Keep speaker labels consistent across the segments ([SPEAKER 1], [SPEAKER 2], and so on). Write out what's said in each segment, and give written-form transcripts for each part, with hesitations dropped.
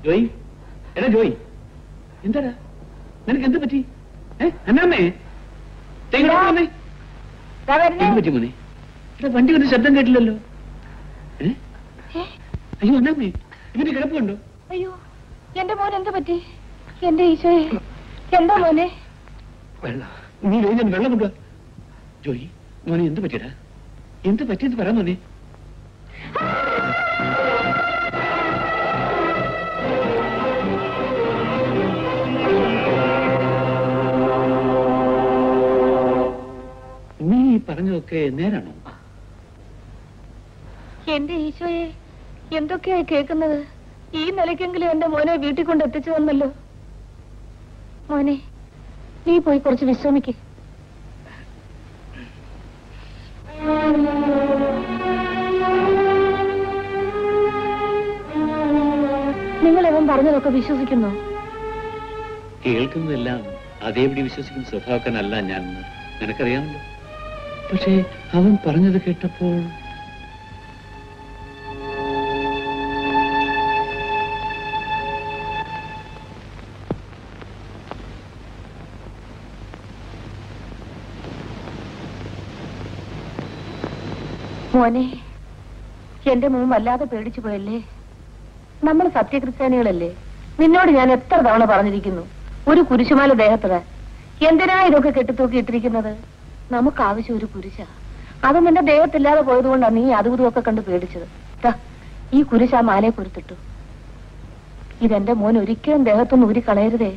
[SPEAKER 1] ജോയി, എടാ ജോയി, എന്താടാ നിനക്ക് എന്ത് പറ്റി? അന്നാമ്മേ എന്ത് പറ്റി മോനെ? എടാ വണ്ടി കൊണ്ട് ശബ്ദം കേട്ടില്ലല്ലോ. അയ്യോ അന്നാമ്മേ, ഇവന്റെ കിടപ്പ് കണ്ടോ?
[SPEAKER 2] അയ്യോ എന്റെ മോൻ എന്ത് പറ്റി? എന്റെ ഈശോയെ, എന്താ മോനെ?
[SPEAKER 1] വെള്ളം, നീ ഞാൻ വെള്ളം കൊണ്ടുവാ. ജോയി മോനെ എന്ത് പറ്റിയടാ? എന്ത് പറ്റിയെന്ന് പറ മോനെ. നീ പറഞ്ഞതൊക്കെ നേരാണോ?
[SPEAKER 2] എന്റെ ഈശോയെ, എന്തൊക്കെയായി കേൾക്കുന്നത്? ഈ നിലയ്ക്കെങ്കിലും എന്റെ മോനെ വീട്ടിൽ കൊണ്ട് എത്തിച്ചു തന്നല്ലോ. മോനെ, നീ പോയി കുറച്ച് വിശ്രമിക്ക്. നിങ്ങൾ അവൻ പറഞ്ഞതൊക്കെ വിശ്വസിക്കുന്നോ?
[SPEAKER 1] കേൾക്കുന്നതെല്ലാം അതേപടി വിശ്വസിക്കുന്ന സ്വഭാവക്കാരനല്ല ഞാൻ, നിനക്കറിയാമല്ലോ. പക്ഷേ അവൻ പറഞ്ഞത് കേട്ടപ്പോൾ
[SPEAKER 2] മോനെ, എന്റെ മോൻ വല്ലാതെ പേടിച്ചു പോയല്ലേ? നമ്മൾ സത്യക്രിസ്ത്യാനികളല്ലേ? നിന്നോട് ഞാൻ എത്ര തവണ പറഞ്ഞിരിക്കുന്നു, ഒരു കുരിശുമാല ദേഹത്തിടാൻ. എന്തിനാ ഇതൊക്കെ കെട്ടിത്തൂക്കി ഇട്ടിരിക്കുന്നത്? നമുക്ക് ആവശ്യം ഒരു കുരിശ. അത് നിന്റെ ദേഹത്തില്ലാതെ പോയതുകൊണ്ടാണ് നീ അതും ഇതുമൊക്കെ കണ്ട് പേടിച്ചത്. ഈ കുരിശ് ആ മാലയെ കുരുത്തിട്ടു. ഇതെന്റെ മോൻ ഒരിക്കലും ദേഹത്തൊന്നും ഊരി കളയരുതേ.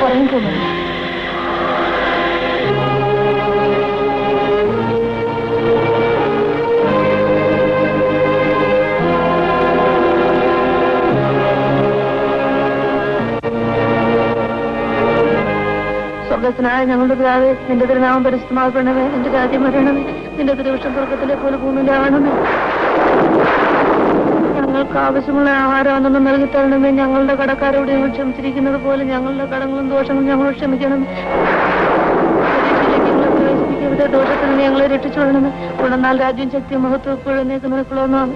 [SPEAKER 2] ഉറങ്ങിക്കൊള്ളു. സ്വർഗ്ഗസ്ഥനായ ഞങ്ങളുടെ പിതാവേ, നിന്റെ തിരുനാമം പരിശുദ്ധമാക്കണമേ. നിന്റെ രാജ്യം വരണമേ. നിന്റെ തിരുവിഷ്ടം സ്വർഗ്ഗത്തിലെ പോലെ ഭൂമിയിലാവണമേ. ഞങ്ങൾക്ക് ആവശ്യമുള്ള ആഹാരം അതൊന്നും നൽകി തരണമേ. ഞങ്ങളുടെ കടക്കാരോട് ഞങ്ങൾ ക്ഷമിച്ചിരിക്കുന്നത് പോലെ ഞങ്ങളുടെ കടങ്ങളും ദോഷങ്ങളും ഞങ്ങൾ ക്ഷമിക്കണമേ. പ്രവേശിപ്പിക്കരുത്, ദോഷത്തിൽ നിന്ന് ഞങ്ങളെ രക്ഷിച്ചുകൊള്ളണമേ. ഉടനാൽ രാജ്യം ശക്തി മഹത്വം എപ്പോഴേക്ക് നിനക്കുള്ളതാണ്.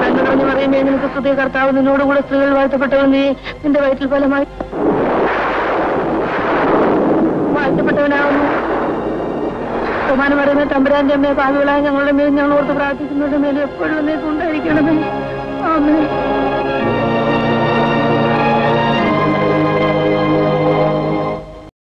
[SPEAKER 2] പറഞ്ഞു പറയുമേ, നിനക്ക് സ്തുതി. കർത്താവ് നിന്നോടുകൂടെ സ്ത്രീകൾ വാഴ്ത്തപ്പെട്ടവൻ നീ. നിന്റെ വയറ്റിൽ ഫലമായി വാഴ്ത്തപ്പെട്ടവനാവുന്നു. ബഹുമാനം പറയുന്ന തമ്പുരാന്റെ അമ്മയെ, പാപികളായ ഞങ്ങളുടെ മേൽ ഞങ്ങൾ ഓർത്ത് പ്രാർത്ഥിക്കുന്നവരുടെ മേലും എപ്പോഴും ഉണ്ടായിരിക്കണമേ. ആമേൻ.